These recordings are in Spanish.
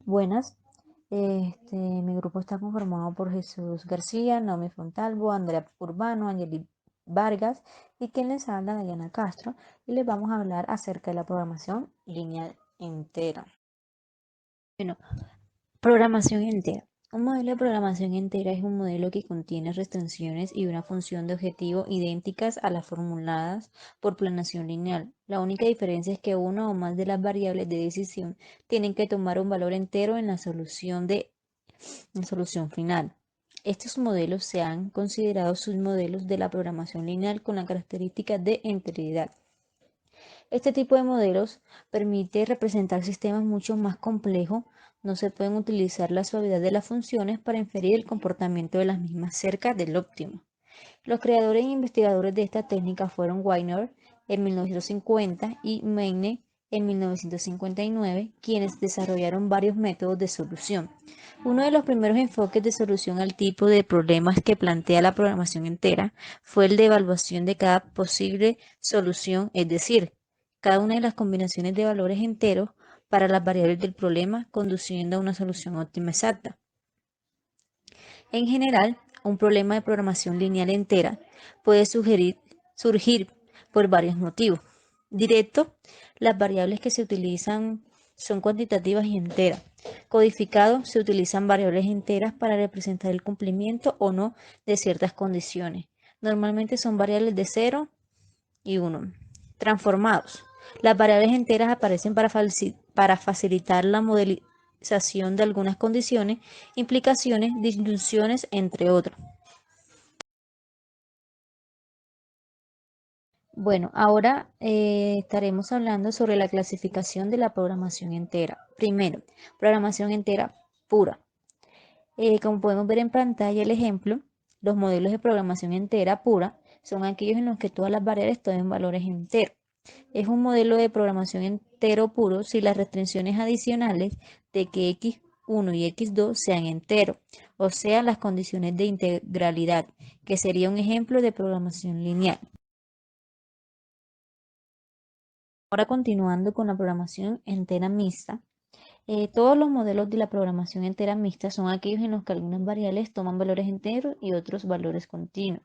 Buenas. Mi grupo está conformado por Jesús García, Naomi Fontalvo, Andrea Urbano, Angeli Vargas y quien les habla, Diana Castro, y les vamos a hablar acerca de la programación lineal entera. Bueno, programación entera. Un modelo de programación entera es un modelo que contiene restricciones y una función de objetivo idénticas a las formuladas por planación lineal. La única diferencia es que una o más de las variables de decisión tienen que tomar un valor entero en la solución final. Estos modelos se han considerado submodelos de la programación lineal con la característica de enteridad. Este tipo de modelos permite representar sistemas mucho más complejos. No se pueden utilizar la suavidad de las funciones para inferir el comportamiento de las mismas cerca del óptimo. Los creadores e investigadores de esta técnica fueron Wiener en 1950 y Meine en 1959, quienes desarrollaron varios métodos de solución. Uno de los primeros enfoques de solución al tipo de problemas que plantea la programación entera fue el de evaluación de cada posible solución, es decir, cada una de las combinaciones de valores enteros para las variables del problema, conduciendo a una solución óptima exacta. En general, un problema de programación lineal entera puede surgir por varios motivos. Directo, las variables que se utilizan son cuantitativas y enteras. Codificado, se utilizan variables enteras para representar el cumplimiento o no de ciertas condiciones. Normalmente son variables de 0 y 1. Transformados. Las variables enteras aparecen para facilitar la modelización de algunas condiciones, implicaciones, disyunciones, entre otros. Bueno, ahora estaremos hablando sobre la clasificación de la programación entera. Primero, programación entera pura. Como podemos ver en pantalla el ejemplo, los modelos de programación entera pura son aquellos en los que todas las variables tomen valores enteros. Es un modelo de programación entero puro si las restricciones adicionales de que x1 y x2 sean enteros, o sea, las condiciones de integralidad, que sería un ejemplo de programación lineal. Ahora continuando con la programación entera mixta. Todos los modelos de la programación entera mixta son aquellos en los que algunas variables toman valores enteros y otros valores continuos.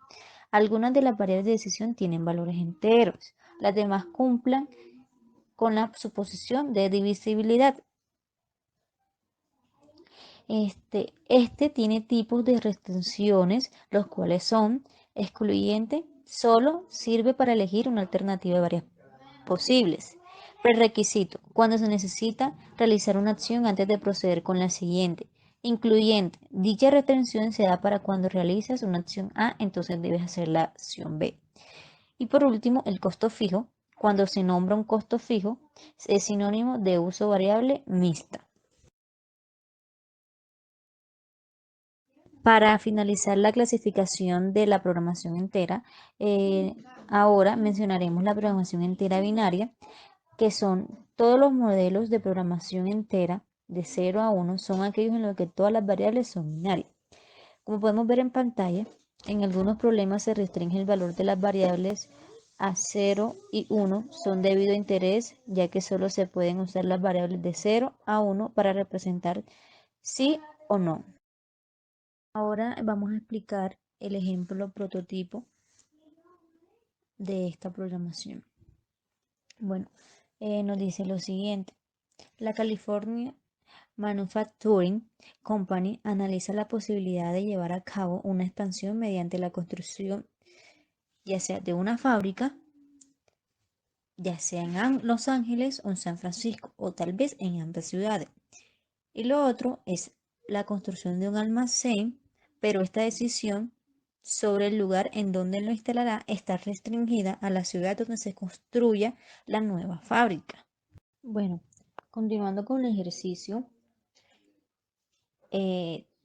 Algunas de las variables de decisión tienen valores enteros, las demás cumplan con la suposición de divisibilidad. Este tiene tipos de restricciones, los cuales son excluyente, solo sirve para elegir una alternativa de varias posibles. Prerequisito, cuando se necesita realizar una acción antes de proceder con la siguiente. Incluyente, dicha restricción se da para cuando realizas una acción A, entonces debes hacer la acción B. Y por último, el costo fijo, cuando se nombra un costo fijo, es sinónimo de uso variable mixta. Para finalizar la clasificación de la programación entera, ahora mencionaremos la programación entera binaria, que son todos los modelos de programación entera de 0 a 1, son aquellos en los que todas las variables son binarias. Como podemos ver en pantalla, en algunos problemas se restringe el valor de las variables a 0 y 1, son debido a interés, ya que solo se pueden usar las variables de 0 a 1 para representar sí o no. Ahora vamos a explicar el ejemplo prototipo de esta programación. Bueno, nos dice lo siguiente. La California Manufacturing Company analiza la posibilidad de llevar a cabo una expansión mediante la construcción ya sea de una fábrica, ya sea en Los Ángeles o en San Francisco, o tal vez en ambas ciudades. Y lo otro es la construcción de un almacén, pero esta decisión sobre el lugar en donde lo instalará está restringida a la ciudad donde se construya la nueva fábrica. Bueno, continuando con el ejercicio,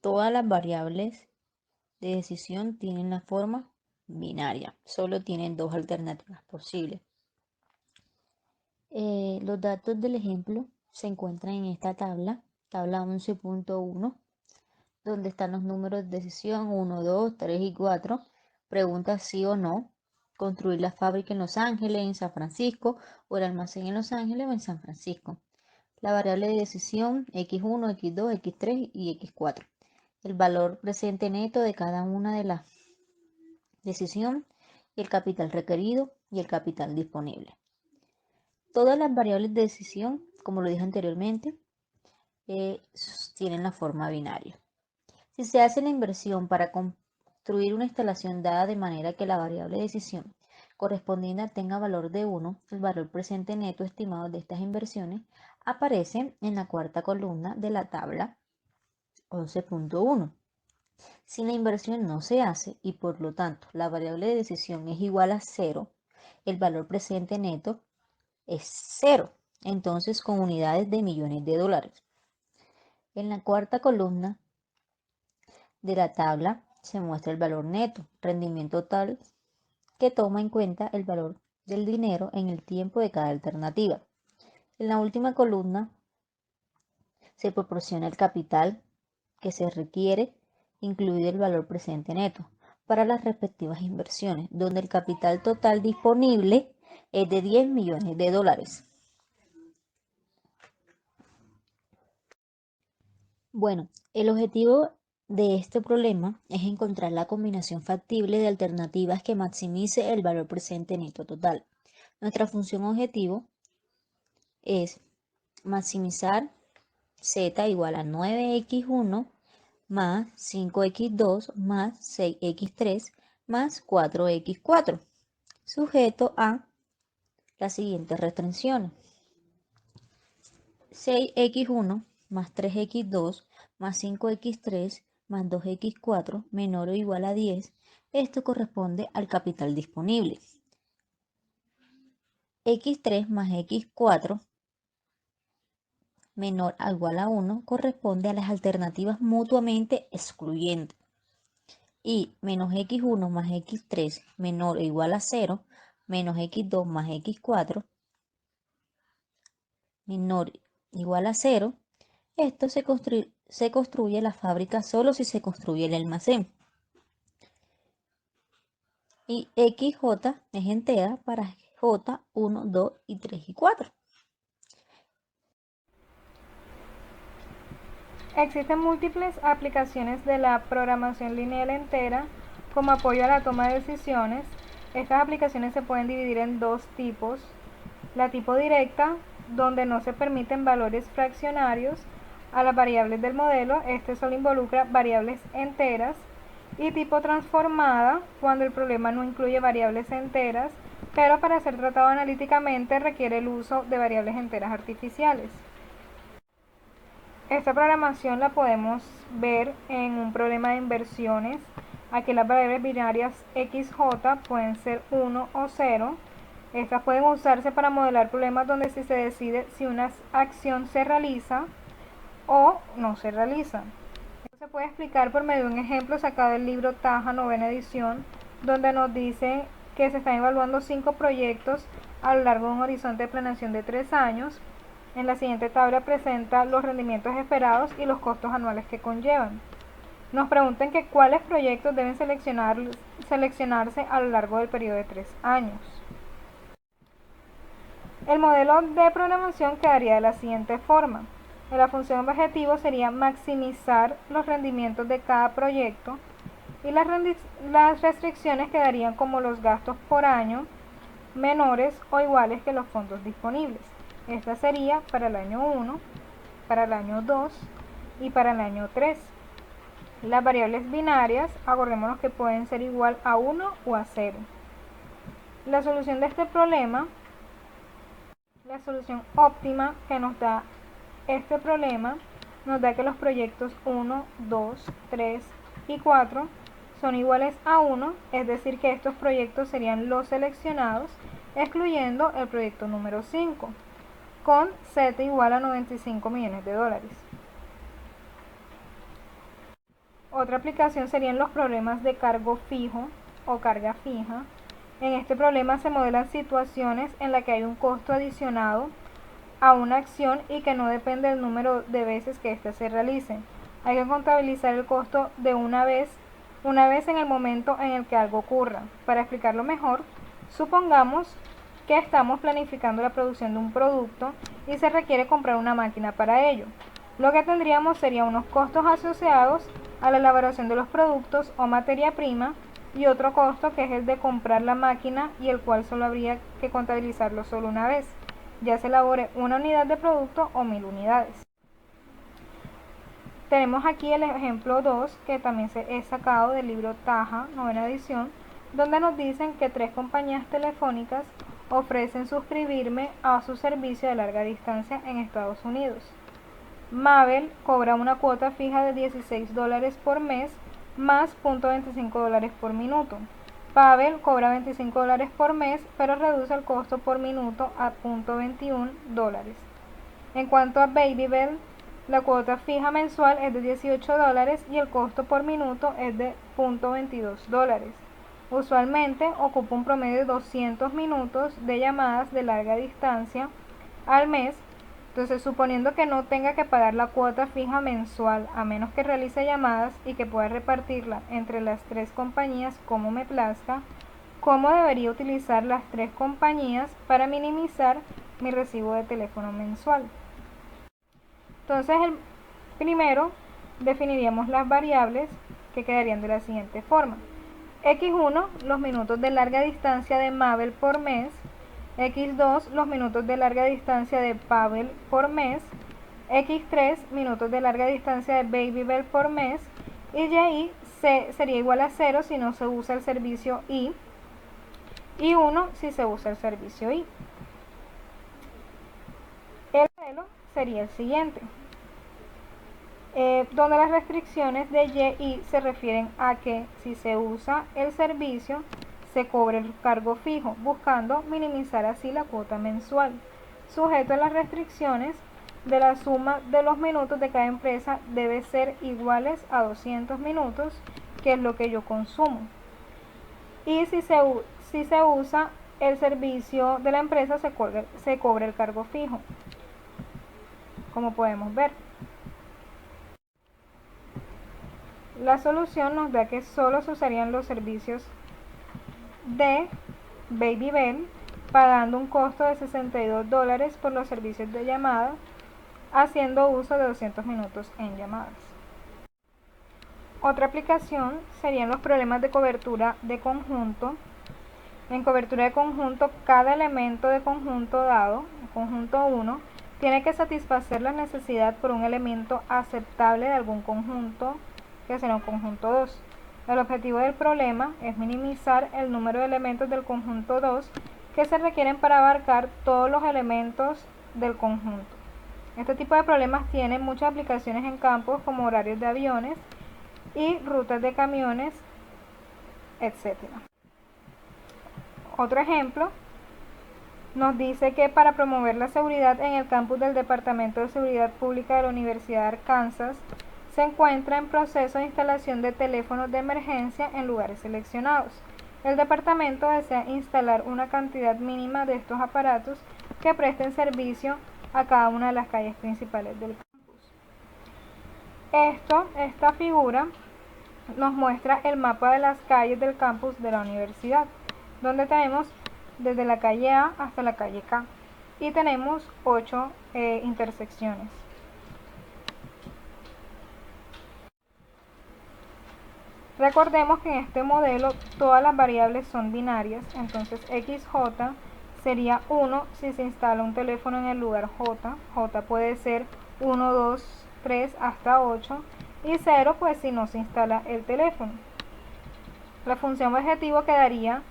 todas las variables de decisión tienen la forma binaria, solo tienen dos alternativas posibles. Los datos del ejemplo se encuentran en esta tabla 11.1, donde están los números de decisión 1, 2, 3 y 4. Pregunta sí o no. Construir la fábrica en Los Ángeles, en San Francisco, o el almacén en Los Ángeles o en San Francisco. La variable de decisión x1, x2, x3 y x4. El valor presente neto de cada una de las decisiones, el capital requerido y el capital disponible. Todas las variables de decisión, como lo dije anteriormente, tienen la forma binaria. Si se hace la inversión para construir una instalación dada de manera que la variable de decisión correspondiente tenga valor de 1, el valor presente neto estimado de estas inversiones aparece en la cuarta columna de la tabla 11.1. Si la inversión no se hace y por lo tanto la variable de decisión es igual a 0, el valor presente neto es 0, entonces con unidades de millones de dólares. En la cuarta columna de la tabla se muestra el valor neto, rendimiento total, que toma en cuenta el valor del dinero en el tiempo de cada alternativa. En la última columna se proporciona el capital que se requiere, incluido el valor presente neto, para las respectivas inversiones, donde el capital total disponible es de 10 millones de dólares. Bueno, el objetivo de este problema es encontrar la combinación factible de alternativas que maximice el valor presente neto total. Nuestra función objetivo es maximizar z igual a 9x1 más 5x2 más 6x3 más 4x4, sujeto a las siguientes restricciones. 6x1 más 3x2 más 5x3 más 2x4 menor o igual a 10. Esto corresponde al capital disponible. x3 más x4 menor o igual a 1 corresponde a las alternativas mutuamente excluyentes. Y menos x1 más x3 menor o igual a 0 menos x2 más x4 menor o igual a 0. Esto se construye la fábrica solo si se construye el almacén. Y XJ es entera para J1, 2 y 3 y 4. Existen múltiples aplicaciones de la programación lineal entera como apoyo a la toma de decisiones. Estas aplicaciones se pueden dividir en dos tipos. La tipo directa, donde no se permiten valores fraccionarios a las variables del modelo, este solo involucra variables enteras. Y tipo transformada, cuando el problema no incluye variables enteras, pero para ser tratado analíticamente requiere el uso de variables enteras artificiales. Esta programación la podemos ver en un problema de inversiones. Aquí las variables binarias XJ pueden ser 1 o 0. Estas pueden usarse para modelar problemas donde se decide si una acción se realiza o no se realiza. Esto se puede explicar por medio de un ejemplo sacado del libro Taja, novena edición, donde nos dice que se están evaluando 5 proyectos a lo largo de un horizonte de planeación de 3 años. En la siguiente tabla presenta los rendimientos esperados y los costos anuales que conllevan. Nos preguntan que cuáles proyectos deben seleccionarse a lo largo del periodo de 3 años. El modelo de programación quedaría de la siguiente forma. La función objetivo sería maximizar los rendimientos de cada proyecto y las restricciones quedarían como los gastos por año menores o iguales que los fondos disponibles. Esta sería para el año 1, para el año 2 y para el año 3. Las variables binarias, acordémonos que pueden ser igual a 1 o a 0. La solución de este problema, la solución óptima que nos da este problema, nos da que los proyectos 1, 2, 3 y 4 son iguales a 1, es decir que estos proyectos serían los seleccionados, excluyendo el proyecto número 5, con Z igual a 95 millones de dólares. Otra aplicación serían los problemas de cargo fijo o carga fija. En este problema se modelan situaciones en las que hay un costo adicionado a una acción y que no depende del número de veces que ésta se realice. Hay que contabilizar el costo de una vez en el momento en el que algo ocurra. Para explicarlo mejor, supongamos que estamos planificando la producción de un producto y se requiere comprar una máquina para ello. Lo que tendríamos sería unos costos asociados a la elaboración de los productos o materia prima y otro costo que es el de comprar la máquina y el cual solo habría que contabilizarlo solo una vez, ya se elabore una unidad de producto o 1000 unidades. Tenemos aquí el ejemplo 2 que también se he sacado del libro Taja, novena edición, donde nos dicen que 3 compañías telefónicas ofrecen suscribirme a su servicio de larga distancia en Estados Unidos. Mabel cobra una cuota fija de $16 por mes más $0.25 por minuto. Pavel cobra $25 por mes, pero reduce el costo por minuto a $0.21. En cuanto a Babybel, la cuota fija mensual es de $18 y el costo por minuto es de $0.22. Usualmente ocupa un promedio de 200 minutos de llamadas de larga distancia al mes. Entonces, suponiendo que no tenga que pagar la cuota fija mensual, a menos que realice llamadas y que pueda repartirla entre las 3 compañías como me plazca, ¿cómo debería utilizar las 3 compañías para minimizar mi recibo de teléfono mensual? Entonces, primero definiríamos las variables que quedarían de la siguiente forma. X1, los minutos de larga distancia de Mabel por mes. X2, los minutos de larga distancia de Pavel por mes. X3, minutos de larga distancia de Babybel por mes. Y Y sería igual a 0 si no se usa el servicio I. Y 1 si se usa el servicio I. El modelo sería el siguiente, donde las restricciones de Y y se refieren a que si se usa el servicio se cobre el cargo fijo, buscando minimizar así la cuota mensual, sujeto a las restricciones de la suma de los minutos de cada empresa debe ser iguales a 200 minutos, que es lo que yo consumo. Y si se usa el servicio de la empresa se cobra el cargo fijo, como podemos ver. La solución nos da que solo se usarían los servicios de Babybel, pagando un costo de $62 por los servicios de llamada, haciendo uso de 200 minutos en llamadas. Otra aplicación serían los problemas de cobertura de conjunto. En cobertura de conjunto, cada elemento de conjunto dado, conjunto 1, tiene que satisfacer la necesidad por un elemento aceptable de algún conjunto, que será un conjunto 2. El objetivo del problema es minimizar el número de elementos del conjunto 2 que se requieren para abarcar todos los elementos del conjunto. Este tipo de problemas tiene muchas aplicaciones en campos como horarios de aviones y rutas de camiones, etc. Otro ejemplo nos dice que para promover la seguridad en el campus del Departamento de Seguridad Pública de la Universidad de Arkansas, se encuentra en proceso de instalación de teléfonos de emergencia en lugares seleccionados. El departamento desea instalar una cantidad mínima de estos aparatos que presten servicio a cada una de las calles principales del campus. Esta figura nos muestra el mapa de las calles del campus de la universidad, donde tenemos desde la calle A hasta la calle K y tenemos 8 intersecciones. Recordemos que en este modelo todas las variables son binarias, entonces XJ sería 1 si se instala un teléfono en el lugar J. J puede ser 1, 2, 3 hasta 8 y 0 pues si no se instala el teléfono. La función objetivo quedaría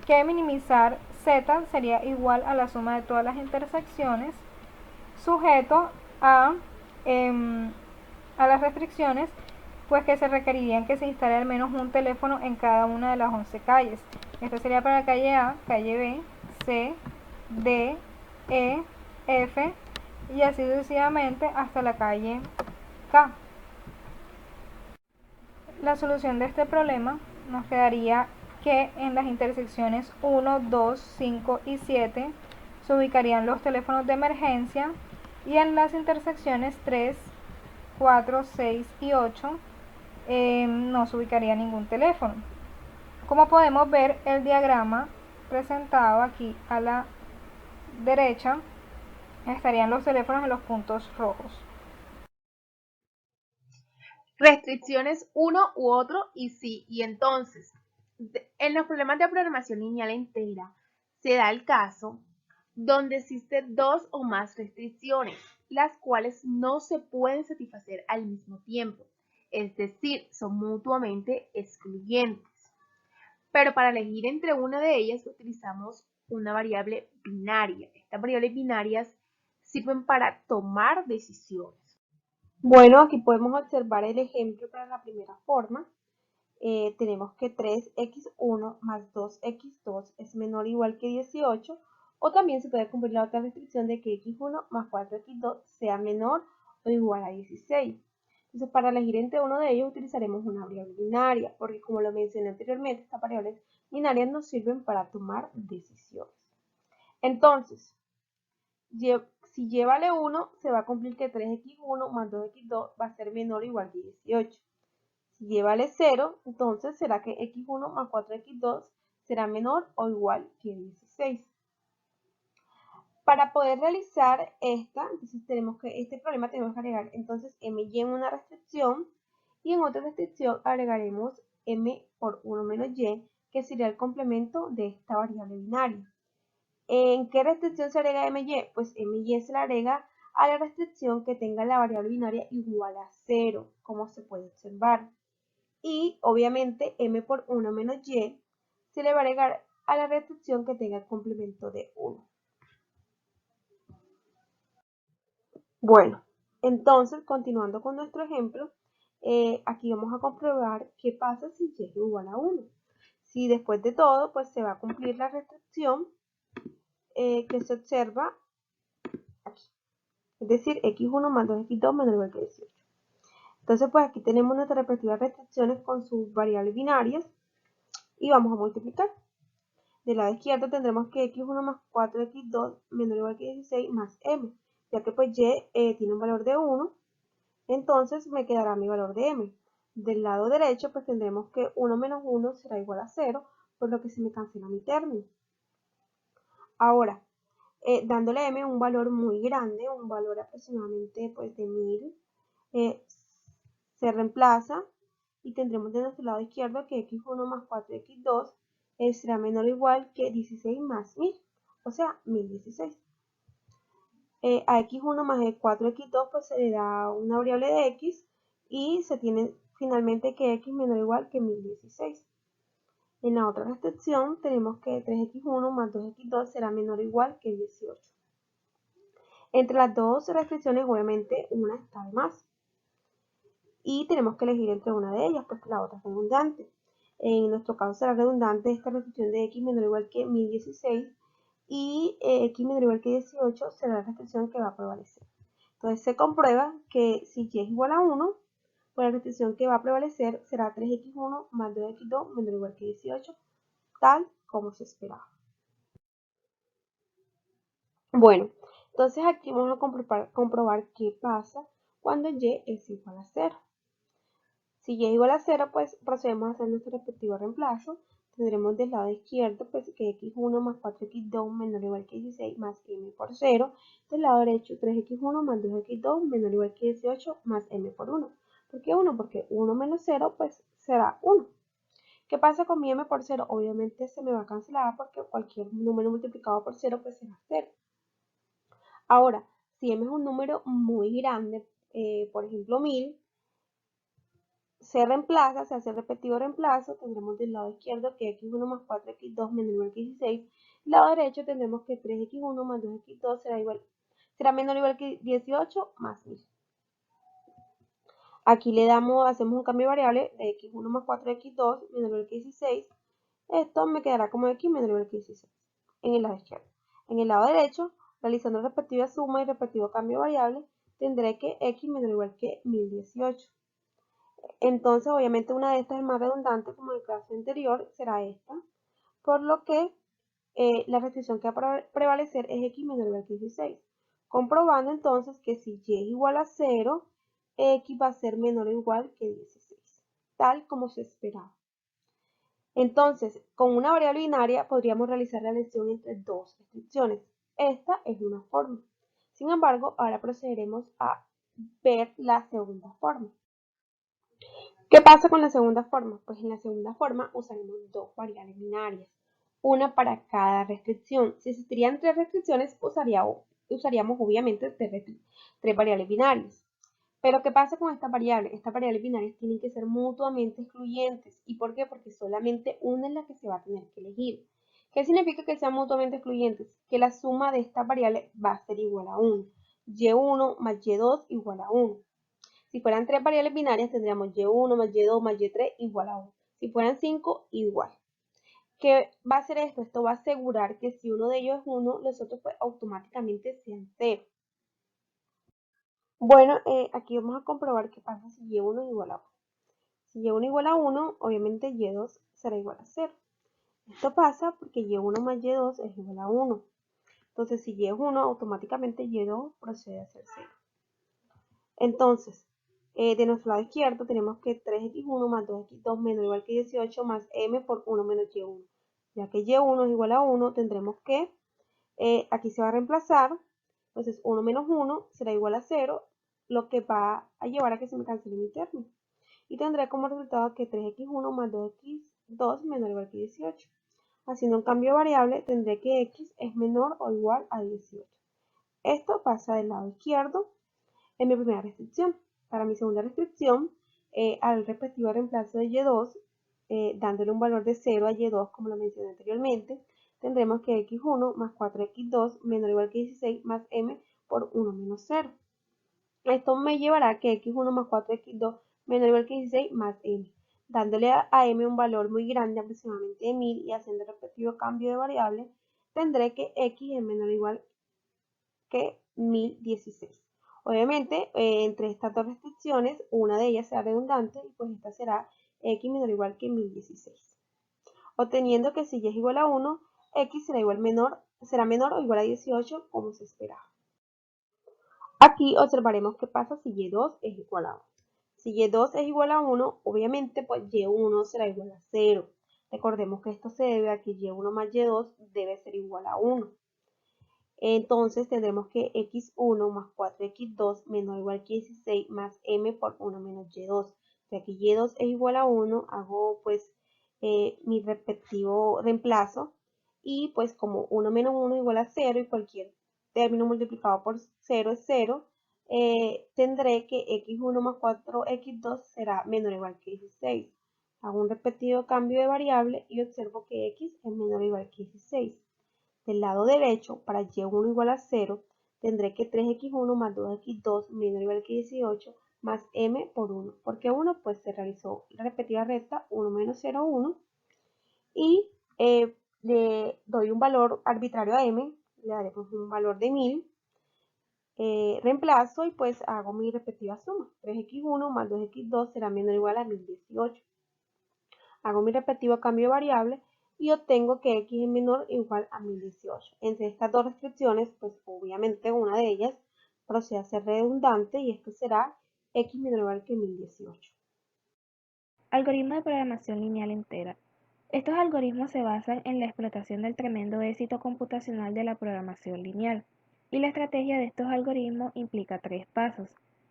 que minimizar Z sería igual a la suma de todas las intersecciones, sujeto a las restricciones pues que se requerirían que se instale al menos un teléfono en cada una de las 11 calles. Esto sería para la calle A, calle B, C, D, E, F y así sucesivamente hasta la calle K. La solución de este problema nos quedaría que en las intersecciones 1, 2, 5 y 7 se ubicarían los teléfonos de emergencia y en las intersecciones 3, 4, 6 y 8 no se ubicaría ningún teléfono. Como podemos ver, el diagrama presentado aquí a la derecha estarían los teléfonos en los puntos rojos. Restricciones uno u otro y sí, y entonces, en los problemas de programación lineal entera se da el caso donde existen dos o más restricciones, las cuales no se pueden satisfacer al mismo tiempo, es decir, son mutuamente excluyentes. Pero para elegir entre una de ellas utilizamos una variable binaria. Estas variables binarias sirven para tomar decisiones. Bueno, aquí podemos observar el ejemplo para la primera forma. Tenemos que 3x1 más 2x2 es menor o igual que 18, o también se puede cumplir la otra restricción de que x1 más 4x2 sea menor o igual a 16. Entonces, para elegir entre uno de ellos utilizaremos una variable binaria, porque como lo mencioné anteriormente, estas variables binarias nos sirven para tomar decisiones. Entonces, si y vale 1, se va a cumplir que 3x1 más 2x2 va a ser menor o igual que 18. Si y vale 0, entonces será que x1 más 4x2 será menor o igual que 16. Para poder realizar este problema tenemos que agregar entonces my en una restricción, y en otra restricción agregaremos m por 1 menos y, que sería el complemento de esta variable binaria. ¿En qué restricción se agrega my? Pues my se le agrega a la restricción que tenga la variable binaria igual a 0, como se puede observar. Y obviamente m por 1 menos y se le va a agregar a la restricción que tenga el complemento de 1. Bueno, entonces continuando con nuestro ejemplo, aquí vamos a comprobar qué pasa si y es igual a 1. Si después de todo pues se va a cumplir la restricción que se observa aquí, es decir, x1 más 2x2 menor o igual que 18. Entonces pues aquí tenemos nuestras respectivas restricciones con sus variables binarias y vamos a multiplicar. Del lado izquierdo tendremos que x1 más 4x2 menor o igual que 16 más m, ya que pues y tiene un valor de 1, entonces me quedará mi valor de m. Del lado derecho pues tendremos que 1 menos 1 será igual a 0, por lo que se me cancela mi término. Ahora, dándole a m un valor muy grande, un valor aproximadamente pues de 1000, se reemplaza y tendremos de nuestro lado izquierdo que x1 más 4x2 será menor o igual que 16 más 1000, o sea, 1016. A x1 más 4x2 pues se le da una variable de x y se tiene finalmente que x menor o igual que 1016. En la otra restricción tenemos que 3x1 más 2x2 será menor o igual que 18. Entre las dos restricciones obviamente una está de más y tenemos que elegir entre una de ellas porque la otra es redundante. En nuestro caso será redundante esta restricción de x menor o igual que 1016 y x menor o igual que 18 será la restricción que va a prevalecer. Entonces se comprueba que si y es igual a 1, pues la restricción que va a prevalecer será 3x1 más 2x2 menor o igual que 18, tal como se esperaba. Bueno, entonces aquí vamos a comprobar qué pasa cuando y es igual a 0. Si y es igual a 0, pues procedemos a hacer nuestro respectivo reemplazo. Tendremos del lado izquierdo pues que x1 más 4x2 menor o igual que 16 más m por 0. Del lado derecho 3x1 más 2x2 menor o igual que 18 más m por 1. ¿Por qué 1? Porque 1 menos 0 pues será 1. ¿Qué pasa con mi m por 0? Obviamente se me va a cancelar porque cualquier número multiplicado por 0 pues será 0. Ahora, si m es un número muy grande, por ejemplo 1000, se reemplaza, se hace el respectivo reemplazo, tendremos del lado izquierdo que x1 más 4x2 menor o igual que 16, del lado derecho tendremos que 3x1 más 2x2 será menor o igual que 18 más 1000. Aquí hacemos un cambio de variable de x1 más 4x2 menor o igual que 16, esto me quedará como x menor o igual que 16 en el lado izquierdo. En el lado derecho, realizando la respectiva suma y respectivo cambio de variable, tendré que x menor o igual que 1018. Entonces, obviamente una de estas es más redundante, como en el caso anterior, será esta, por lo que la restricción que va a prevalecer es x menor o igual que 16. Comprobando entonces que si y es igual a 0, x va a ser menor o igual que 16, tal como se esperaba. Entonces, con una variable binaria podríamos realizar la elección entre dos restricciones. Esta es una forma. Sin embargo, ahora procederemos a ver la segunda forma. ¿Qué pasa con la segunda forma? Pues en la segunda forma usaremos dos variables binarias, una para cada restricción. Si existirían tres restricciones, usaríamos obviamente tres variables binarias. Pero ¿qué pasa con estas variables? Estas variables binarias tienen que ser mutuamente excluyentes. ¿Y por qué? Porque solamente una es la que se va a tener que elegir. ¿Qué significa que sean mutuamente excluyentes? Que la suma de estas variables va a ser igual a 1. Y1 más Y2 igual a 1. Si fueran tres variables binarias, tendríamos Y1 más Y2 más Y3 igual a 1. Si fueran 5, igual. ¿Qué va a hacer esto? Esto va a asegurar que si uno de ellos es 1, los otros pues automáticamente sean 0. Bueno, aquí vamos a comprobar qué pasa si Y1 es igual a 1. Si Y1 igual a 1, obviamente Y2 será igual a 0. Esto pasa porque Y1 más Y2 es igual a 1. Entonces, si Y es 1, automáticamente Y2 procede a ser 0. Entonces, de nuestro lado izquierdo tenemos que 3x1 más 2x2 menos o igual que 18 más m por 1 menos y1. Ya que y1 es igual a 1, tendremos que, aquí se va a reemplazar, entonces 1 menos 1 será igual a 0, lo que va a llevar a que se me cancele mi término. Y tendré como resultado que 3x1 más 2x2 menor o igual que 18. Haciendo un cambio de variable, tendré que x es menor o igual a 18. Esto pasa del lado izquierdo en mi primera restricción. Para mi segunda restricción, al respectivo reemplazo de y2, dándole un valor de 0 a y2, como lo mencioné anteriormente, tendremos que x1 más 4x2 menor o igual que 16 más m por 1 menos 0. Esto me llevará a que x1 más 4x2 menor o igual que 16 más m. Dándole a m un valor muy grande, aproximadamente de 1000, y haciendo el respectivo cambio de variable, tendré que x es menor o igual que 1016. Obviamente, entre estas dos restricciones, una de ellas será redundante y pues esta será x menor o igual que 1016. Obteniendo que si y es igual a 1, x será menor o igual a 18 como se esperaba. Aquí observaremos qué pasa si y2 es igual a 1. Si y2 es igual a 1, obviamente pues y1 será igual a 0. Recordemos que esto se debe a que y1 más y2 debe ser igual a 1. Entonces tendremos que x1 más 4x2 menor o igual que 16 más m por 1 menos y2. Ya que y2 es igual a 1, hago pues mi respectivo reemplazo. Y pues como 1 menos 1 igual a 0 y cualquier término multiplicado por 0 es 0, tendré que x1 más 4x2 será menor o igual que 16. Hago un respectivo cambio de variable y observo que x es menor o igual que 16. Del lado derecho, para y1 igual a 0, tendré que 3x1 más 2x2 menor o igual que 18 más m por 1. Porque 1 pues se realizó la respectiva recta 1 menos 0, 1. Y le doy un valor arbitrario a m, le daremos un valor de 1000. Reemplazo y pues hago mi respectiva suma. 3x1 más 2x2 será menor o igual a 1018. Hago mi respectivo cambio de variable y obtengo que x es menor o igual a 1018. Entre estas dos restricciones, pues obviamente una de ellas procede a ser redundante y esto será x menor o igual que 1018. Algoritmo de programación lineal entera. Estos algoritmos se basan en la explotación del tremendo éxito computacional de la programación lineal, y la estrategia de estos algoritmos implica tres pasos.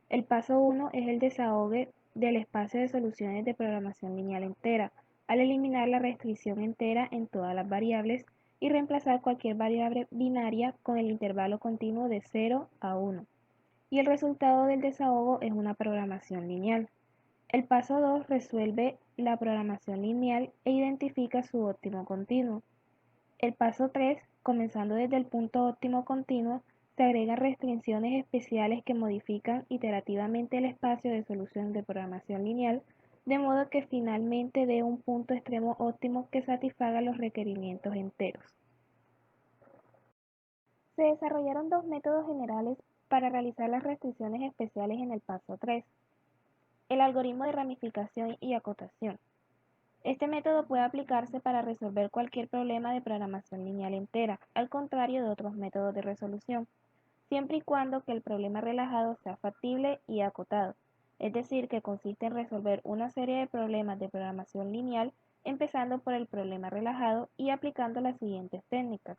El paso 1 es el desahogue del espacio de soluciones de programación lineal entera, al eliminar la restricción entera en todas las variables y reemplazar cualquier variable binaria con el intervalo continuo de 0 a 1. Y el resultado del desahogo es una programación lineal. El paso 2 resuelve la programación lineal e identifica su óptimo continuo. El paso 3, comenzando desde el punto óptimo continuo, se agregan restricciones especiales que modifican iterativamente el espacio de solución de programación lineal, de modo que finalmente dé un punto extremo óptimo que satisfaga los requerimientos enteros. Se desarrollaron dos métodos generales para realizar las restricciones especiales en el paso 3. El algoritmo de ramificación y acotación. Este método puede aplicarse para resolver cualquier problema de programación lineal entera, al contrario de otros métodos de resolución, siempre y cuando que el problema relajado sea factible y acotado, es decir, que consiste en resolver una serie de problemas de programación lineal, empezando por el problema relajado y aplicando las siguientes técnicas.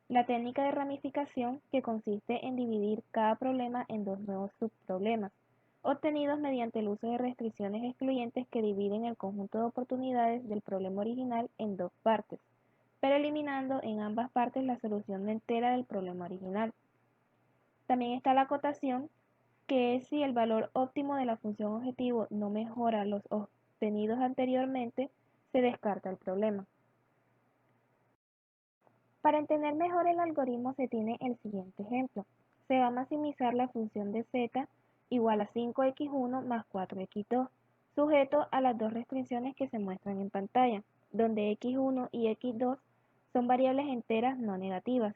la técnica de ramificación, que consiste en dividir cada problema en dos nuevos subproblemas, obtenidos mediante el uso de restricciones excluyentes que dividen el conjunto de oportunidades del problema original en dos partes, pero eliminando en ambas partes la solución entera del problema original. También está la acotación, que es si el valor óptimo de la función objetivo no mejora los obtenidos anteriormente, se descarta el problema. Para entender mejor el algoritmo se tiene el siguiente ejemplo. Se va a maximizar la función de z igual a 5x1 más 4x2, sujeto a las dos restricciones que se muestran en pantalla, donde x1 y x2 son variables enteras no negativas.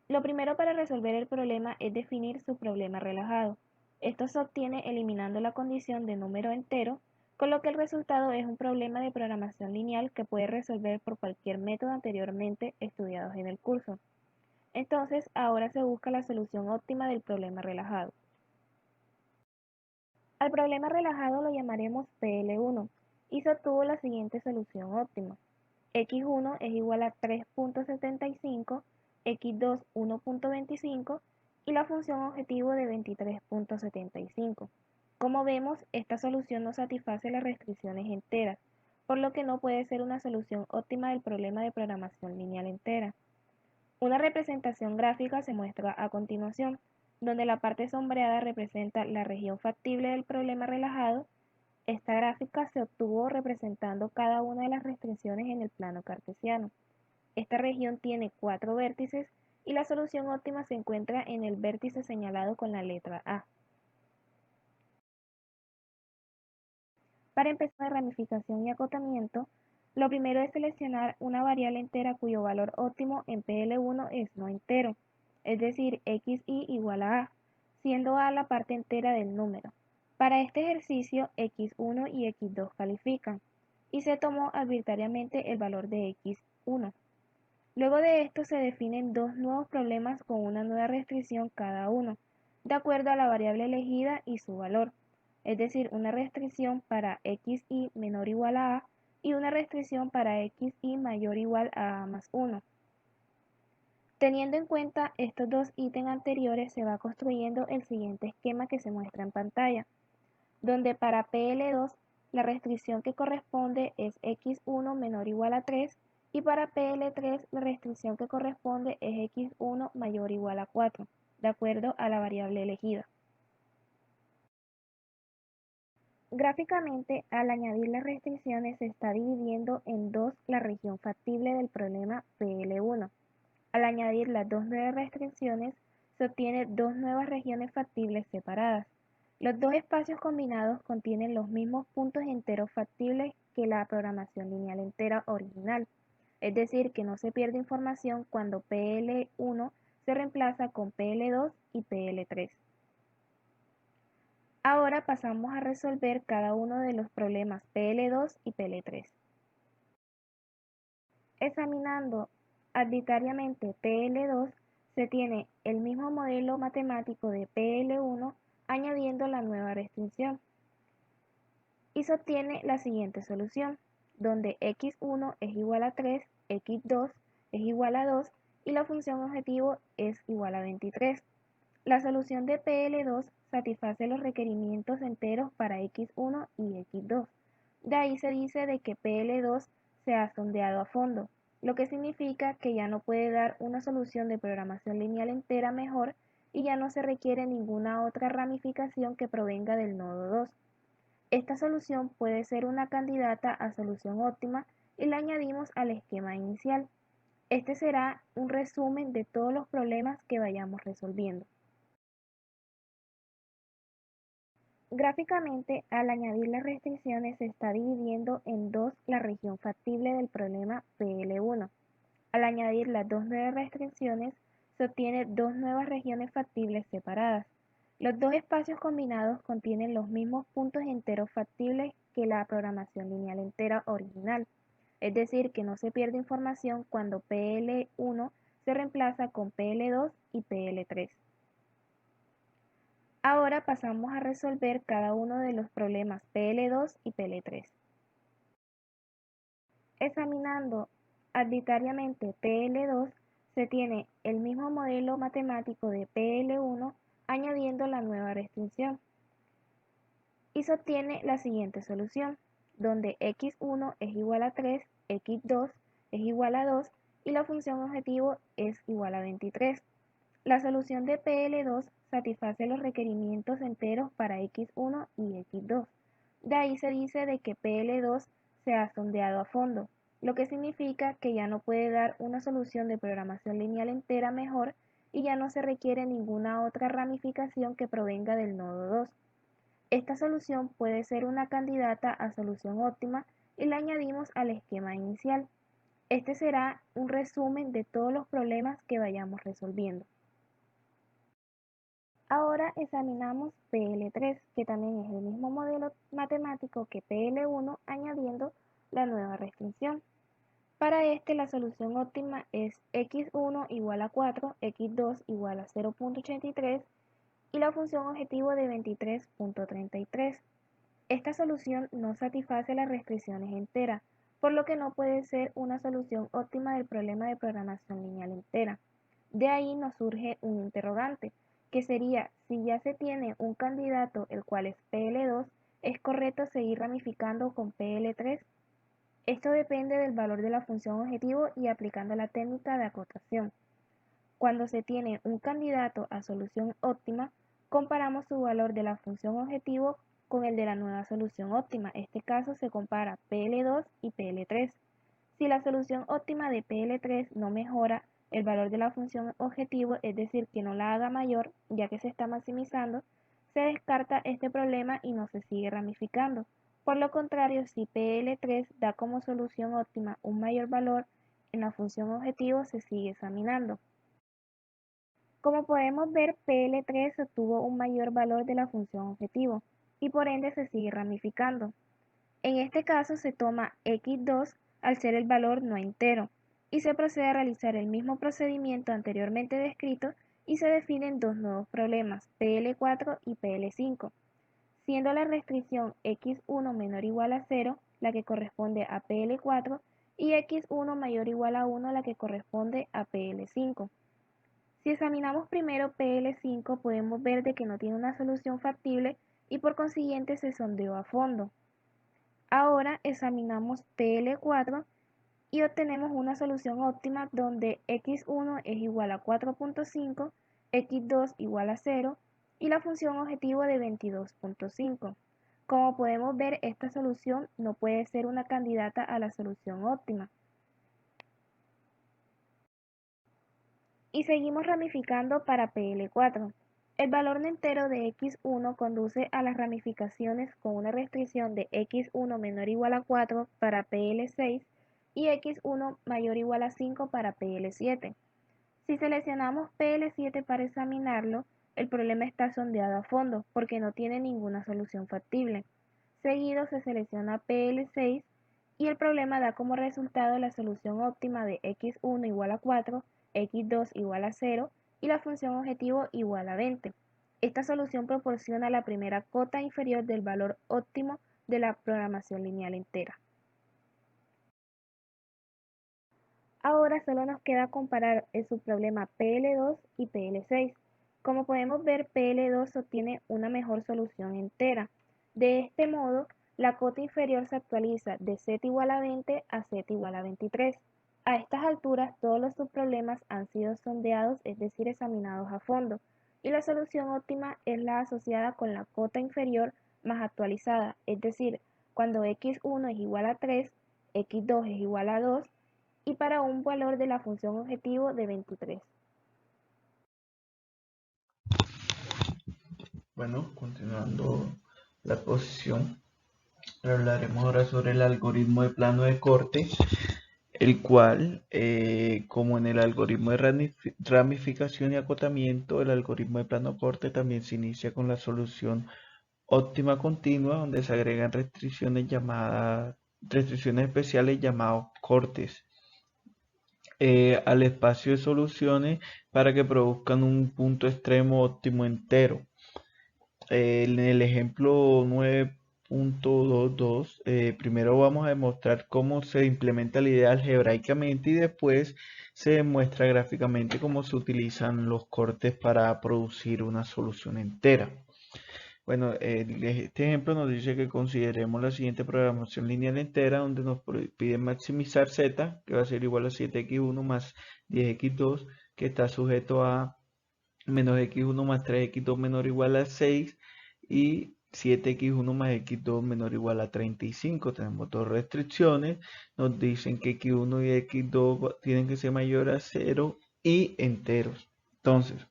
Lo primero para resolver el problema es definir su problema relajado. Esto se obtiene eliminando la condición de número entero, con lo que el resultado es un problema de programación lineal que puede resolver por cualquier método anteriormente estudiados en el curso. Entonces, ahora se busca la solución óptima del problema relajado. Al problema relajado lo llamaremos PL1 y se obtuvo la siguiente solución óptima. x1 es igual a 3.75, x2 1.25 y la función objetivo de 23.75. Como vemos, esta solución no satisface las restricciones enteras, por lo que no puede ser una solución óptima del problema de programación lineal entera. Una representación gráfica se muestra a continuación, donde la parte sombreada representa la región factible del problema relajado. Esta gráfica se obtuvo representando cada una de las restricciones en el plano cartesiano. Esta región tiene 4 vértices y la solución óptima se encuentra en el vértice señalado con la letra A. Para empezar la ramificación y acotamiento, lo primero es seleccionar una variable entera cuyo valor óptimo en PL1 es no entero, es decir, xi igual a, siendo a la parte entera del número. Para este ejercicio, x1 y x2 califican, y se tomó arbitrariamente el valor de x1. Luego de esto se definen dos nuevos problemas con una nueva restricción cada uno, de acuerdo a la variable elegida y su valor, es decir, una restricción para xi menor o igual a y una restricción para xi mayor o igual a más 1. Teniendo en cuenta estos dos ítems anteriores, se va construyendo el siguiente esquema que se muestra en pantalla, donde para PL2 la restricción que corresponde es x1 menor o igual a 3 y para PL3 la restricción que corresponde es x1 mayor o igual a 4, de acuerdo a la variable elegida. Gráficamente, al añadir las restricciones se está dividiendo en dos la región factible del problema PL1. Al añadir las dos nuevas restricciones, se obtienen dos nuevas regiones factibles separadas. Los dos espacios combinados contienen los mismos puntos enteros factibles que la programación lineal entera original, es decir, que no se pierde información cuando PL1 se reemplaza con PL2 y PL3. Ahora pasamos a resolver cada uno de los problemas PL2 y PL3. Examinando arbitrariamente PL2, se tiene el mismo modelo matemático de PL1 añadiendo la nueva restricción y se obtiene la siguiente solución, donde x1 es igual a 3, x2 es igual a 2 y la función objetivo es igual a 23. La solución de PL2 satisface los requerimientos enteros para x1 y x2. De ahí se dice de que PL2 se ha sondeado a fondo, lo que significa que ya no puede dar una solución de programación lineal entera mejor y ya no se requiere ninguna otra ramificación que provenga del nodo 2. Esta solución puede ser una candidata a solución óptima y la añadimos al esquema inicial. Este será un resumen de todos los problemas que vayamos resolviendo. Gráficamente, al añadir las restricciones se está dividiendo en dos la región factible del problema PL1. Al añadir las dos nuevas restricciones, se obtienen dos nuevas regiones factibles separadas. Los dos espacios combinados contienen los mismos puntos enteros factibles que la programación lineal entera original, es decir, que no se pierde información cuando PL1 se reemplaza con PL2 y PL3. Ahora pasamos a resolver cada uno de los problemas PL2 y PL3. Examinando arbitrariamente PL2, se tiene el mismo modelo matemático de PL1 añadiendo la nueva restricción y se obtiene la siguiente solución, donde x1 es igual a 3, x2 es igual a 2 y la función objetivo es igual a 23. La solución de PL2 satisface los requerimientos enteros para x1 y x2. De ahí se dice de que PL2 se ha sondeado a fondo, lo que significa que ya no puede dar una solución de programación lineal entera mejor y ya no se requiere ninguna otra ramificación que provenga del nodo 2. Esta solución puede ser una candidata a solución óptima y la añadimos al esquema inicial. Este será un resumen de todos los problemas que vayamos resolviendo. Ahora examinamos PL3, que también es el mismo modelo matemático que PL1, añadiendo la nueva restricción. Para este la solución óptima es x1 igual a 4, x2 igual a 0.83 y la función objetivo de 23.33. Esta solución no satisface las restricciones enteras, por lo que no puede ser una solución óptima del problema de programación lineal entera. De ahí nos surge un interrogante, que sería si ya se tiene un candidato el cual es PL2, ¿es correcto seguir ramificando con PL3? Esto depende del valor de la función objetivo y aplicando la técnica de acotación. Cuando se tiene un candidato a solución óptima, comparamos su valor de la función objetivo con el de la nueva solución óptima. En este caso se compara PL2 y PL3. Si la solución óptima de PL3 no mejora el valor de la función objetivo, es decir, que no la haga mayor, ya que se está maximizando, se descarta este problema y no se sigue ramificando. Por lo contrario, si PL3 da como solución óptima un mayor valor en la función objetivo, se sigue examinando. Como podemos ver, PL3 obtuvo un mayor valor de la función objetivo y por ende se sigue ramificando. En este caso se toma x2 al ser el valor no entero y se procede a realizar el mismo procedimiento anteriormente descrito y se definen dos nuevos problemas, PL4 y PL5, siendo la restricción x1 menor o igual a 0 la que corresponde a PL4 y x1 mayor o igual a 1 la que corresponde a PL5. Si examinamos primero PL5 podemos ver de que no tiene una solución factible y por consiguiente se sondeó a fondo. Ahora examinamos PL4 y obtenemos una solución óptima donde x1 es igual a 4.5, x2 igual a 0 y la función objetivo de 22.5. Como podemos ver, esta solución no puede ser una candidata a la solución óptima. Y seguimos ramificando para PL4. El valor no entero de x1 conduce a las ramificaciones con una restricción de x1 menor o igual a 4 para PL6 y x1 mayor o igual a 5 para PL7. Si seleccionamos PL7 para examinarlo, el problema está sondeado a fondo porque no tiene ninguna solución factible. Seguido se selecciona PL6 y el problema da como resultado la solución óptima de x1 igual a 4, x2 igual a 0 y la función objetivo igual a 20. Esta solución proporciona la primera cota inferior del valor óptimo de la programación lineal entera. Ahora solo nos queda comparar el subproblema PL2 y PL6. Como podemos ver, PL2 obtiene una mejor solución entera. De este modo, la cota inferior se actualiza de z igual a 20 a z igual a 23. A estas alturas, todos los subproblemas han sido sondeados, es decir, examinados a fondo, y la solución óptima es la asociada con la cota inferior más actualizada, es decir, cuando x1 es igual a 3, x2 es igual a 2, y para un valor de la función objetivo de 23. Bueno, continuando la exposición, hablaremos ahora sobre el algoritmo de plano de corte, el cual, como en el algoritmo de ramificación y acotamiento, el algoritmo de plano de corte también se inicia con la solución óptima continua, donde se agregan restricciones especiales llamadas cortes al espacio de soluciones para que produzcan un punto extremo óptimo entero. En el ejemplo 9.22 primero vamos a demostrar cómo se implementa la idea algebraicamente y después se demuestra gráficamente cómo se utilizan los cortes para producir una solución entera. Bueno, este ejemplo nos dice que consideremos la siguiente programación lineal entera donde nos pide maximizar z, que va a ser igual a 7x1 más 10x2, que está sujeto a menos x1 más 3x2 menor o igual a 6 y 7x1 más x2 menor o igual a 35. Tenemos dos restricciones, nos dicen que x1 y x2 tienen que ser mayor a 0 y enteros. Entonces,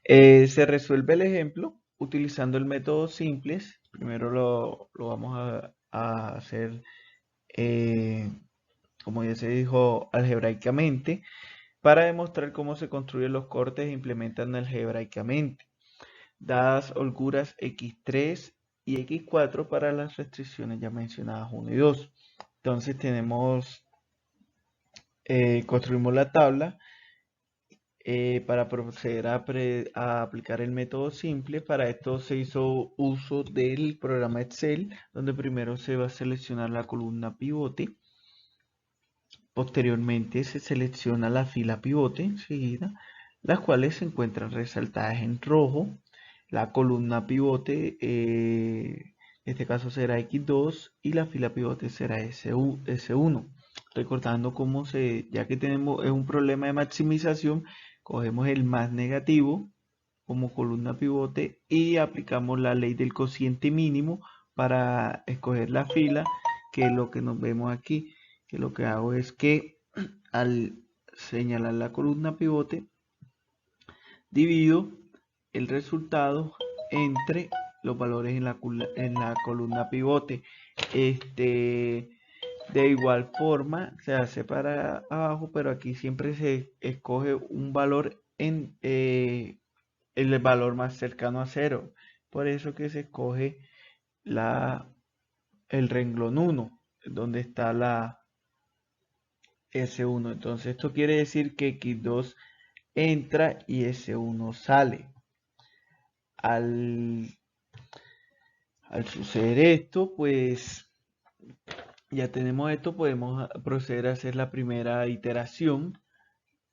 se resuelve el ejemplo utilizando el método simples. Primero lo vamos a hacer, como ya se dijo, algebraicamente, para demostrar cómo se construyen los cortes e implementan algebraicamente, dadas holguras x3 y x4 para las restricciones ya mencionadas 1 y 2. Entonces construimos la tabla. Para proceder a aplicar el método simple. Para esto se hizo uso del programa Excel, donde primero se va a seleccionar la columna pivote. Posteriormente se selecciona la fila pivote enseguida, las cuales se encuentran resaltadas en rojo. La columna pivote, en este caso será X2 y la fila pivote será S1. Recordando cómo ya que tenemos un problema de maximización, cogemos el más negativo como columna pivote y aplicamos la ley del cociente mínimo para escoger la fila, que es lo que nos vemos aquí. Que lo que hago es que al señalar la columna pivote, divido el resultado entre los valores en la columna pivote. De igual forma se hace para abajo, pero aquí siempre se escoge un valor en el valor más cercano a 0. Por eso que se escoge el renglón 1, donde está la S1. Entonces esto quiere decir que X2 entra y S1 sale. Al suceder esto, pues ya tenemos esto, podemos proceder a hacer la primera iteración,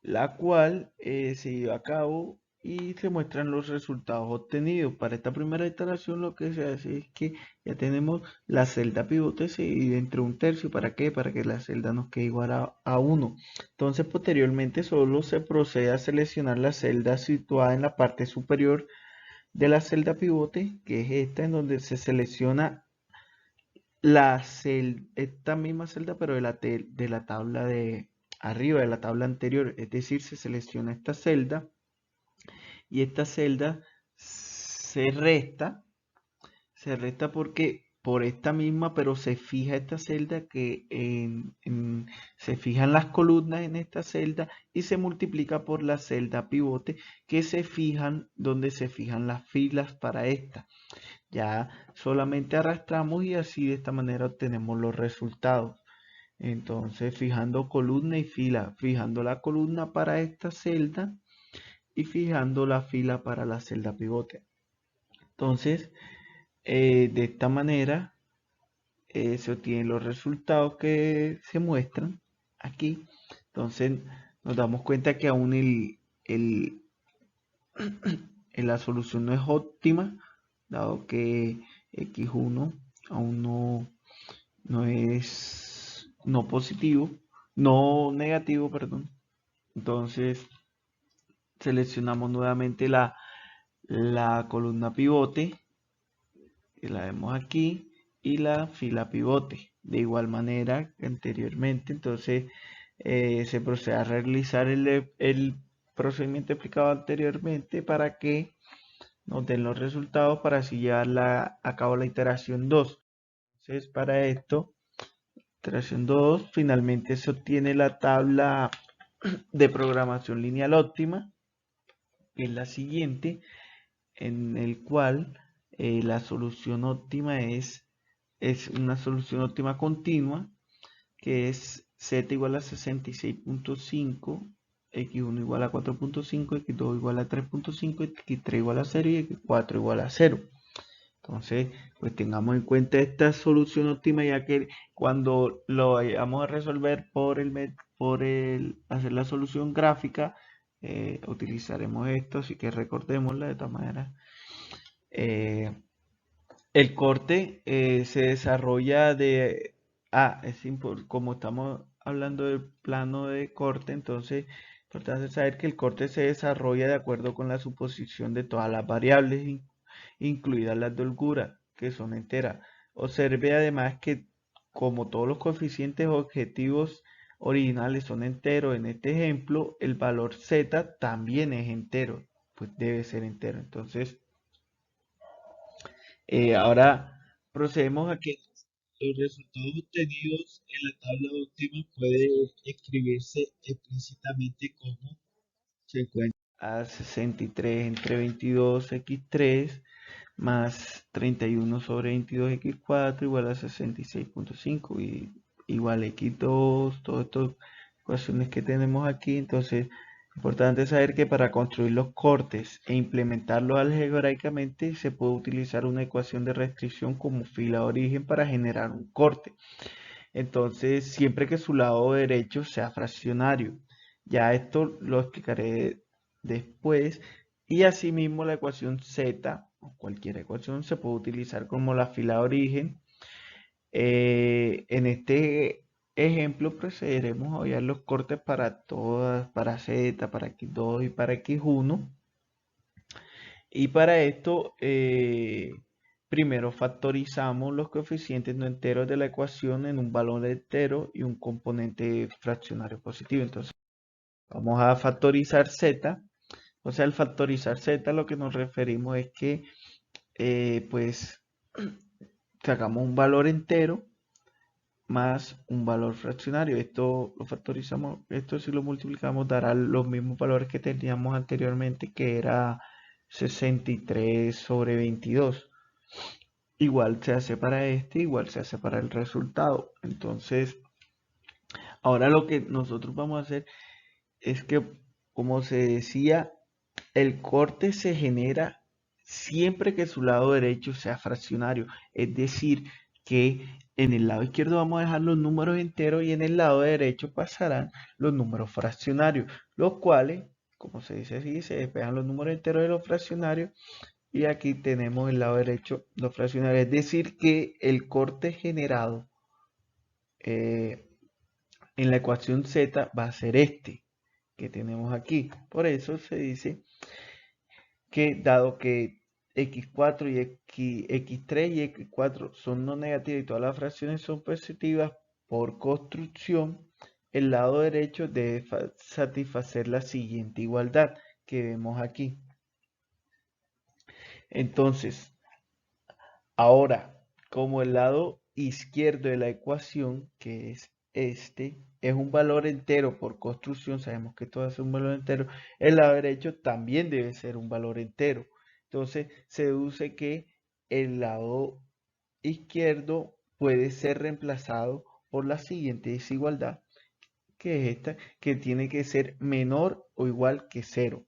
la cual se lleva a cabo y se muestran los resultados obtenidos. Para esta primera iteración lo que se hace es que ya tenemos la celda pivote, se divide entre 1/3. ¿Para qué? Para que la celda nos quede igual a 1. Entonces posteriormente solo se procede a seleccionar la celda situada en la parte superior de la celda pivote, que es esta, en donde se selecciona esta misma celda, pero de la tabla de arriba, de la tabla anterior. Es decir, se selecciona esta celda y esta celda se resta porque por esta misma, pero se fija esta celda, que se fijan las columnas en esta celda y se multiplica por la celda pivote, que se fijan donde se fijan las filas para esta. Ya solamente arrastramos y así de esta manera obtenemos los resultados. Entonces, fijando columna y fila, fijando la columna para esta celda y fijando la fila para la celda pivote. Entonces, de esta manera se obtienen los resultados que se muestran aquí. Entonces, nos damos cuenta que aún la solución no es óptima, dado que X1 aún no es no negativo, perdón. Entonces seleccionamos nuevamente la columna pivote, que la vemos aquí, y la fila pivote de igual manera que anteriormente. Entonces se procede a realizar el procedimiento explicado anteriormente para que nos den los resultados, para así llevar a cabo la iteración 2. Entonces, para esto, iteración 2, finalmente se obtiene la tabla de programación lineal óptima, que es la siguiente, en el cual la solución óptima es una solución óptima continua, que es z igual a 66.5, x1 igual a 4.5, x2 igual a 3.5, x3 igual a 0 y x4 igual a 0. Entonces, pues tengamos en cuenta esta solución óptima, ya que cuando lo vayamos a resolver hacer la solución gráfica, utilizaremos esto, así que recordémosla de esta manera. El corte se desarrolla como estamos hablando del plano de corte, entonces es importante saber que el corte se desarrolla de acuerdo con la suposición de todas las variables, incluidas las de holgura, que son enteras. Observe además que como todos los coeficientes objetivos originales son enteros, en este ejemplo el valor z también es entero, pues debe ser entero. Entonces, ahora procedemos a que los resultados obtenidos en la tabla óptima puede escribirse explícitamente como se encuentra a 63 entre 22x3 más 31 sobre 22x4 igual a 66.5 y igual x2, todas estas ecuaciones que tenemos aquí. Entonces, importante saber que para construir los cortes e implementarlos algebraicamente se puede utilizar una ecuación de restricción como fila de origen para generar un corte. Entonces, siempre que su lado derecho sea fraccionario. Ya esto lo explicaré después. Y asimismo la ecuación z, o cualquier ecuación, se puede utilizar como la fila de origen. En este ejemplo procederemos a hallar los cortes para todas, para z, para x2 y para x1. Y para esto, primero factorizamos los coeficientes no enteros de la ecuación en un valor entero y un componente fraccionario positivo. Entonces, vamos a factorizar z. O sea, al factorizar z lo que nos referimos es que, pues, sacamos un valor entero más un valor fraccionario. Esto lo factorizamos, esto si lo multiplicamos dará los mismos valores que teníamos anteriormente, que era 63 sobre 22. Igual se hace para este, igual se hace para el resultado. Entonces, ahora lo que nosotros vamos a hacer es que, como se decía, el corte se genera siempre que su lado derecho sea fraccionario. Es decir, que en el lado izquierdo vamos a dejar los números enteros y en el lado derecho pasarán los números fraccionarios, los cuales, como se dice así, se despejan los números enteros de los fraccionarios. Y aquí tenemos el lado derecho, los fraccionarios. Es decir, que el corte generado en la ecuación z va a ser este que tenemos aquí. Por eso se dice que dado que x4 y x3 y x4 son no negativas y todas las fracciones son positivas, por construcción, el lado derecho debe satisfacer la siguiente igualdad que vemos aquí. Entonces, ahora, como el lado izquierdo de la ecuación, que es este, es un valor entero por construcción, sabemos que todo es un valor entero, el lado derecho también debe ser un valor entero. Entonces, se deduce que el lado izquierdo puede ser reemplazado por la siguiente desigualdad, que es esta, que tiene que ser menor o igual que 0.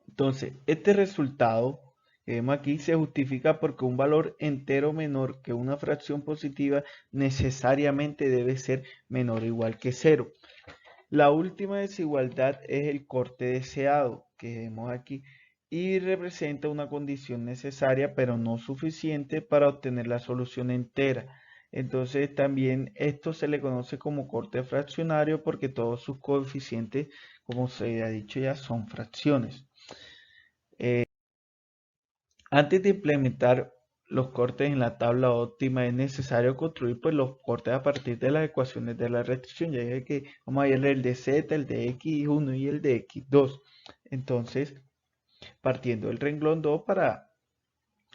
Entonces, este resultado que vemos aquí se justifica porque un valor entero menor que una fracción positiva necesariamente debe ser menor o igual que 0. La última desigualdad es el corte deseado que vemos aquí y representa una condición necesaria pero no suficiente para obtener la solución entera. Entonces también esto se le conoce como corte fraccionario porque todos sus coeficientes, como se ha dicho ya, son fracciones. Antes de implementar los cortes en la tabla óptima es necesario construir pues los cortes a partir de las ecuaciones de la restricción, ya que vamos a ver el de z, el de x1 y el de x2. Entonces, partiendo del renglón 2 para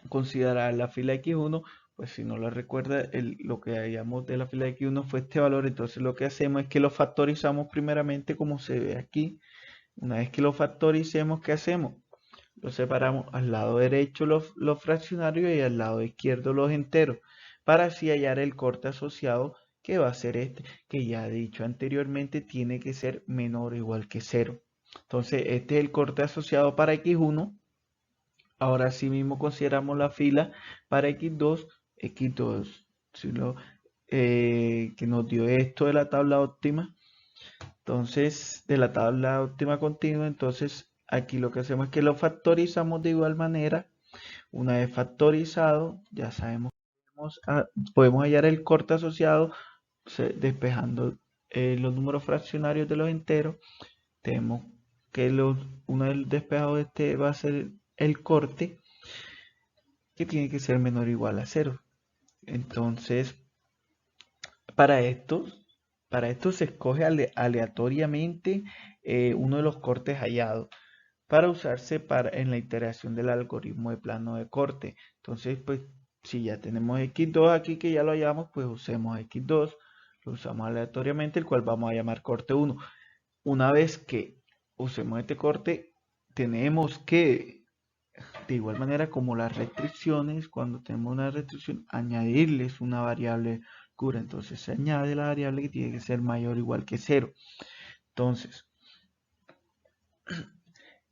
considerar la fila x1, pues si no lo recuerda, lo que hallamos de la fila x1 fue este valor. Entonces lo que hacemos es que lo factorizamos primeramente como se ve aquí. Una vez que lo factoricemos, ¿qué hacemos? Lo separamos al lado derecho los fraccionarios y al lado izquierdo los enteros, para así hallar el corte asociado, que va a ser este, que ya he dicho anteriormente, tiene que ser menor o igual que 0. Entonces, este es el corte asociado para x1. ahora sí mismo consideramos la fila para x2, que nos dio esto de la tabla óptima. Entonces, de la tabla óptima continua, entonces aquí lo que hacemos es que lo factorizamos de igual manera. Una vez factorizado, ya sabemos que podemos hallar el corte asociado despejando los números fraccionarios de los enteros. Tenemos que uno del despejado de este va a ser el corte, que tiene que ser menor o igual a 0. Entonces, para esto se escoge aleatoriamente uno de los cortes hallados para usarse en la iteración del algoritmo de plano de corte. Entonces, pues, si ya tenemos x2 aquí que ya lo hallamos, pues usemos x2, lo usamos aleatoriamente, el cual vamos a llamar corte 1. Una vez que usemos este corte, tenemos que, de igual manera como las restricciones, cuando tenemos una restricción, añadirles una variable cura. Entonces se añade la variable que tiene que ser mayor o igual que 0. Entonces,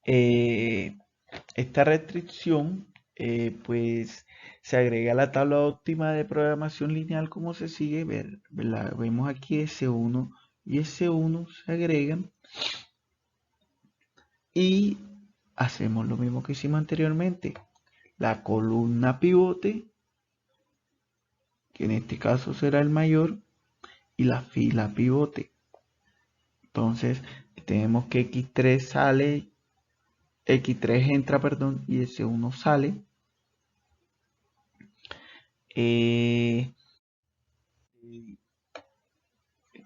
esta restricción pues se agrega a la tabla óptima de programación lineal como se sigue. Vemos aquí S1 y S1 se agregan y hacemos lo mismo que hicimos anteriormente. La columna pivote, que en este caso será el mayor, y la fila pivote. Entonces tenemos que X3 sale, X3 entra, perdón, y S1 sale.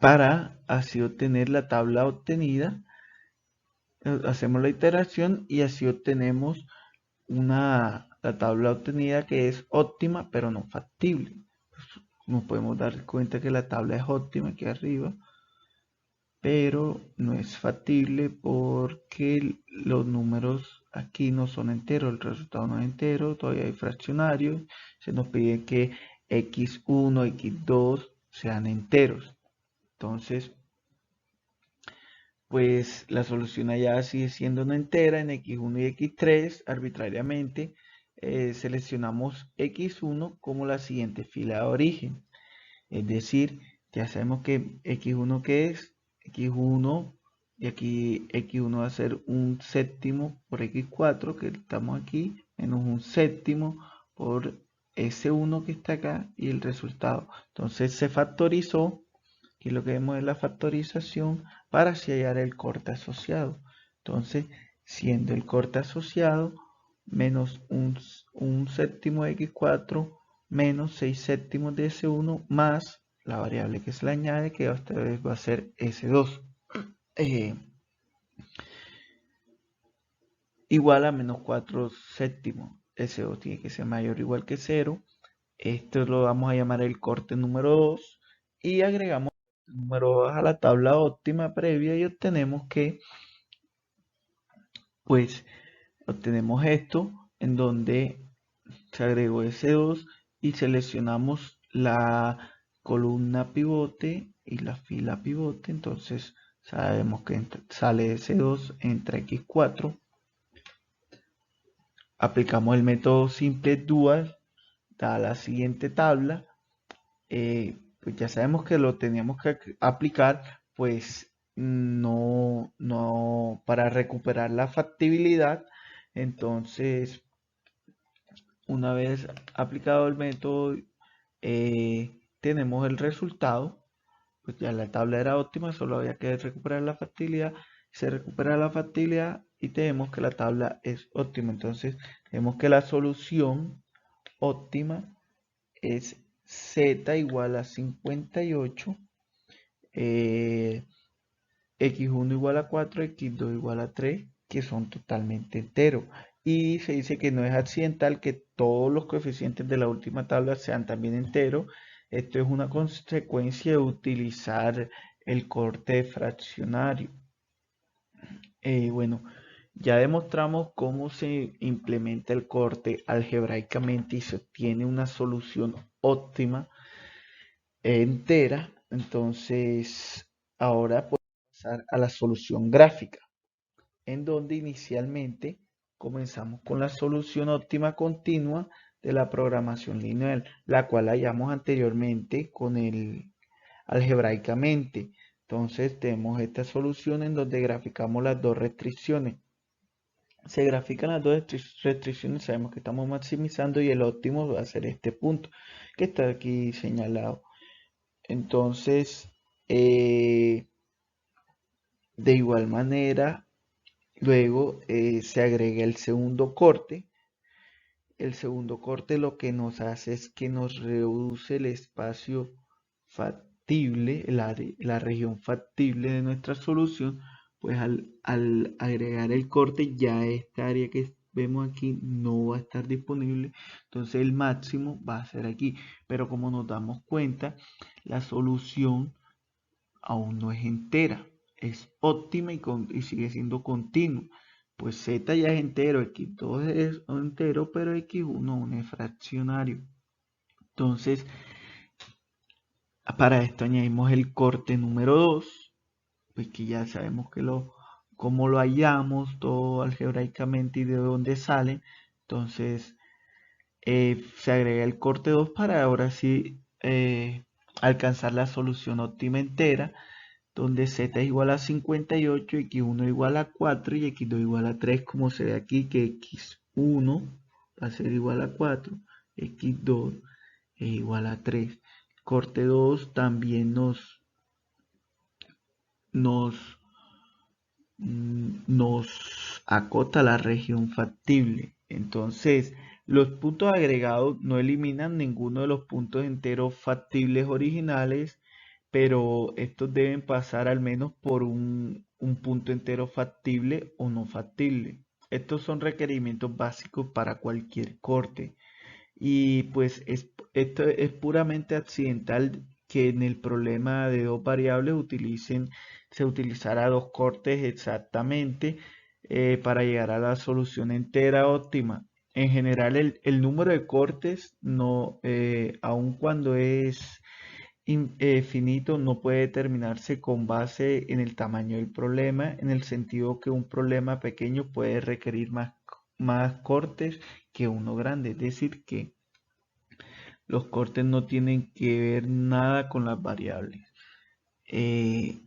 Para así obtener la tabla obtenida, hacemos la iteración y así obtenemos la tabla obtenida que es óptima pero no factible. Nos podemos dar cuenta que la tabla es óptima aquí arriba, pero no es factible porque los números aquí no son enteros, el resultado no es entero, todavía hay fraccionarios, se nos pide que x1, x2 sean enteros. Entonces, pues la solución allá sigue siendo una entera en x1 y x3 arbitrariamente. Seleccionamos x1 como la siguiente fila de origen. Es decir, ya sabemos que x1 que es x1 y aquí x1 va a ser un séptimo por x4 que estamos aquí menos un séptimo por s1 que está acá y el resultado. Entonces se factorizó. Aquí lo que vemos es la factorización para así hallar el corte asociado. Entonces, siendo el corte asociado menos un séptimo de x4 menos 6 séptimos de S1 más la variable que se le añade, que esta vez va a ser S2. Igual a menos 4 séptimos. S2 tiene que ser mayor o igual que 0. Esto lo vamos a llamar el corte número 2 y agregamos el número 2 a la tabla óptima previa y obtenemos que, pues, obtenemos esto en donde se agregó S2 y seleccionamos la columna pivote y la fila pivote. Entonces sabemos que sale S2 entre X4. Aplicamos el método simple dual, da la siguiente tabla. Pues ya sabemos que lo teníamos que aplicar, pues no para recuperar la factibilidad. Entonces, una vez aplicado el método, tenemos el resultado. Pues ya la tabla era óptima, solo había que recuperar la factibilidad. Se recupera la factibilidad y tenemos que la tabla es óptima. Entonces, tenemos que la solución óptima es z igual a 58, x1 igual a 4, x2 igual a 3, que son totalmente enteros. Y se dice que no es accidental que todos los coeficientes de la última tabla sean también enteros. Esto es una consecuencia de utilizar el corte fraccionario. Bueno, ya demostramos cómo se implementa el corte algebraicamente y se obtiene una solución óptima entera. Entonces, ahora podemos pasar a la solución gráfica, en donde inicialmente comenzamos con la solución óptima continua de la programación lineal, la cual hallamos anteriormente con el algebraicamente. Entonces tenemos esta solución en donde graficamos las dos restricciones. Se grafican las dos restricciones, sabemos que estamos maximizando y el óptimo va a ser este punto que está aquí señalado. Entonces, de igual manera, luego se agrega el segundo corte. El segundo corte lo que nos hace es que nos reduce el espacio factible, la región factible de nuestra solución, pues al agregar el corte ya esta área que vemos aquí no va a estar disponible, entonces el máximo va a ser aquí, pero como nos damos cuenta, la solución aún no es entera, es óptima y sigue siendo continua. Pues z ya es entero, x2 es entero, pero x1 no es fraccionario. Entonces, para esto añadimos el corte número 2, pues que ya sabemos que cómo lo hallamos todo algebraicamente y de dónde sale. Entonces, se agrega el corte 2 para ahora sí alcanzar la solución óptima entera, donde z es igual a 58, x1 igual a 4 y x2 igual a 3, como se ve aquí que x1 va a ser igual a 4, x2 es igual a 3. Corte 2 también nos acota la región factible. Entonces, los puntos agregados no eliminan ninguno de los puntos enteros factibles originales, pero estos deben pasar al menos por un punto entero factible o no factible. Estos son requerimientos básicos para cualquier corte. Y pues esto es puramente accidental que en el problema de dos variables se utilizará dos cortes exactamente para llegar a la solución entera óptima. En general el número de cortes no, aun cuando es finito, no puede determinarse con base en el tamaño del problema, en el sentido que un problema pequeño puede requerir más cortes que uno grande. Es decir, que los cortes no tienen que ver nada con las variables. Eh,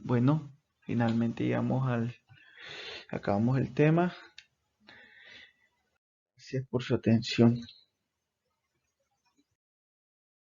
bueno, finalmente acabamos el tema. Gracias por su atención.